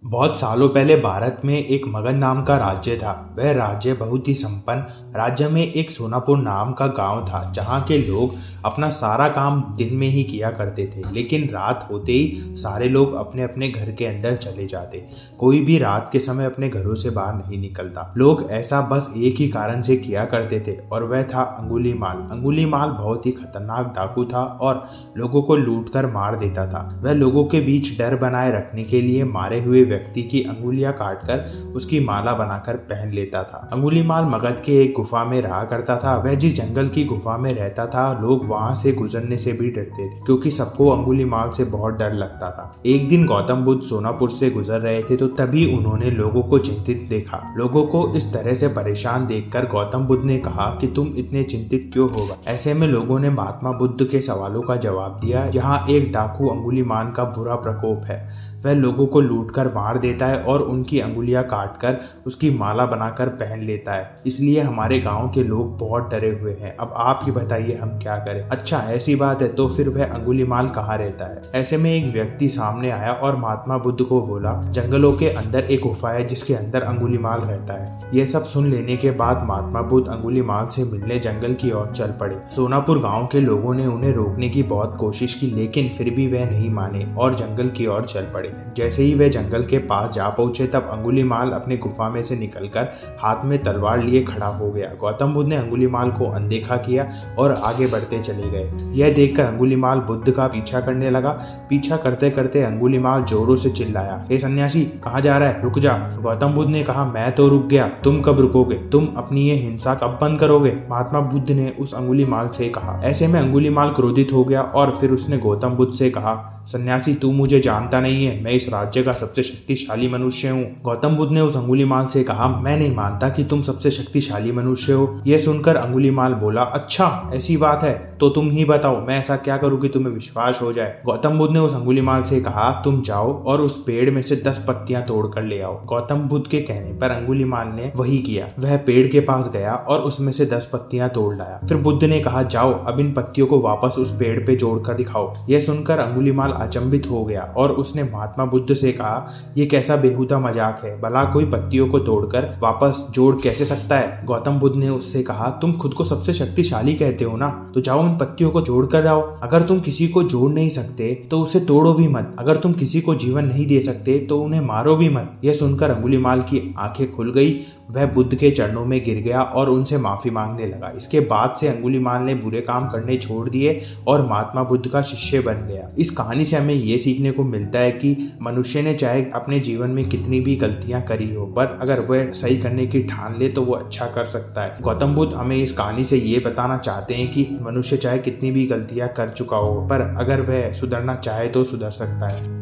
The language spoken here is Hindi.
बहुत सालों पहले भारत में एक मगध नाम का राज्य था। वह राज्य बहुत ही संपन्न राज्य में एक सोनापुर नाम का गांव था, जहां के लोग अपना सारा काम दिन में ही किया करते थे। लेकिन रात होते ही सारे लोग अपने अपने घर के अंदर चले जाते। कोई भी रात के समय अपने घरों से बाहर नहीं निकलता। लोग ऐसा बस एक ही कारण से किया करते थे और वह था अंगुलीमाल। अंगुलीमाल बहुत ही खतरनाक डाकू था और लोगों को लूट कर मार देता था। वह लोगों के बीच डर बनाए रखने के लिए मारे हुए व्यक्ति की अंगुलियां काटकर उसकी माला बनाकर पहन लेता था। अंगुलीमाल मगध के एक गुफा में रहा करता था। वह जिस जंगल की गुफा में रहता था, लोग वहां से गुजरने से भी डरते थे, क्योंकि सबको अंगुलीमाल से बहुत डर लगता था। एक दिन गौतम बुद्ध सोनापुर से गुजर रहे थे, तो तभी उन्होंने लोगों को चिंतित देखा। लोगों को इस तरह से परेशान देखकर गौतम बुद्ध ने कहा कि तुम इतने चिंतित क्यों हो गए। ऐसे में लोगों ने महात्मा बुद्ध के सवालों का जवाब दिया। यहाँ एक डाकू अंगुलीमाल का बुरा प्रकोप है। वह लोगों को लूटकर मार देता है और उनकी अंगुलियां काटकर उसकी माला बनाकर पहन लेता है। इसलिए हमारे गांव के लोग बहुत डरे हुए हैं। अब आप ही बताइए हम क्या करें। अच्छा, ऐसी बात है, तो फिर वह अंगुलीमाल कहाँ रहता है? ऐसे में एक व्यक्ति सामने आया और महात्मा बुद्ध को बोला, जंगलों के अंदर एक गुफा है जिसके अंदर अंगुलीमाल रहता है। यह सब सुन लेने के बाद महात्मा बुद्ध अंगुलीमाल से मिलने जंगल की ओर चल पड़े। सोनापुर गांव के लोगों ने उन्हें रोकने की बहुत कोशिश की, लेकिन फिर भी वह नहीं माने और जंगल की ओर चल पड़े। जैसे ही वे जंगल के पास जा पहुंचे, तब अंगुलीमाल अपने गुफा में से निकलकर हाथ में तलवार लिए खड़ा हो गया। गौतम बुद्ध ने अंगुलीमाल को अनदेखा किया और आगे बढ़ते चले गए। यह देखकर अंगुलीमाल बुद्ध का पीछा करने लगा। पीछा करते करते अंगुलीमाल जोरों से चिल्लाया, हे सन्यासी, कहाँ जा रहा है? रुक जा। गौतम बुद्ध ने कहा, मैं तो रुक गया, तुम कब रुकोगे? तुम अपनी ये हिंसा कब बंद करोगे? महात्मा बुद्ध ने उस अंगुलीमाल से कहा। ऐसे में अंगुलीमाल क्रोधित हो गया और फिर उसने गौतम बुद्ध से कहा, सन्यासी, तू मुझे जानता नहीं है, मैं इस राज्य का सबसे शक्तिशाली मनुष्य हूँ। गौतम बुद्ध ने उस अंगुलीमाल से कहा, मैं नहीं मानता कि तुम सबसे शक्तिशाली मनुष्य हो। यह सुनकर अंगुलीमाल बोला, अच्छा ऐसी बात है, तो तुम ही बताओ, मैं ऐसा क्या करूँ कि तुम्हें विश्वास हो जाए। गौतम बुद्ध ने उस अंगुलीमाल से कहा, तुम जाओ और उस पेड़ में से 10 पत्तियां तोड़ कर ले आओ। गौतम बुद्ध के कहने पर अंगुलीमाल ने वही किया। वह पेड़ के पास गया और उसमें से 10 पत्तियां तोड़ लाया। फिर बुद्ध ने कहा, जाओ अब इन पत्तियों को वापस उस पेड़ पे जोड़कर दिखाओ। यह सुनकर अंगुलीमाल अचंभित हो गया और उसने महात्मा बुद्ध से कहा, यह कैसा बेहुदा मजाक है? भला कोई पत्तियों को तोड़कर वापस जोड़ कैसे सकता है? गौतम बुद्ध ने उससे कहा, तुम खुद को सबसे शक्तिशाली कहते हो ना, तो जाओ इन पत्तियों को जोड़ कर आओ। अगर तुम किसी को जोड़ नहीं सकते तो उसे तोड़ो भी मत। अगर तुम किसी को जीवन नहीं दे सकते तो उन्हें मारो भी मत। यह सुनकर अंगुलीमाल की आंखें खुल गई। वह बुद्ध के चरणों में गिर गया और उनसे माफी मांगने लगा। इसके बाद से अंगुलीमाल ने बुरे काम करने छोड़ दिए और महात्मा बुद्ध का शिष्य बन गया। इस कहानी से हमें यह सीखने को मिलता है कि मनुष्य ने चाहे अपने जीवन में कितनी भी गलतियां करी हो, पर अगर वह सही करने की ठान ले तो वो अच्छा कर सकता है। गौतम बुद्ध हमें इस कहानी से ये बताना चाहते हैं कि मनुष्य चाहे कितनी भी गलतियां कर चुका हो, पर अगर वह सुधरना चाहे तो सुधर सकता है।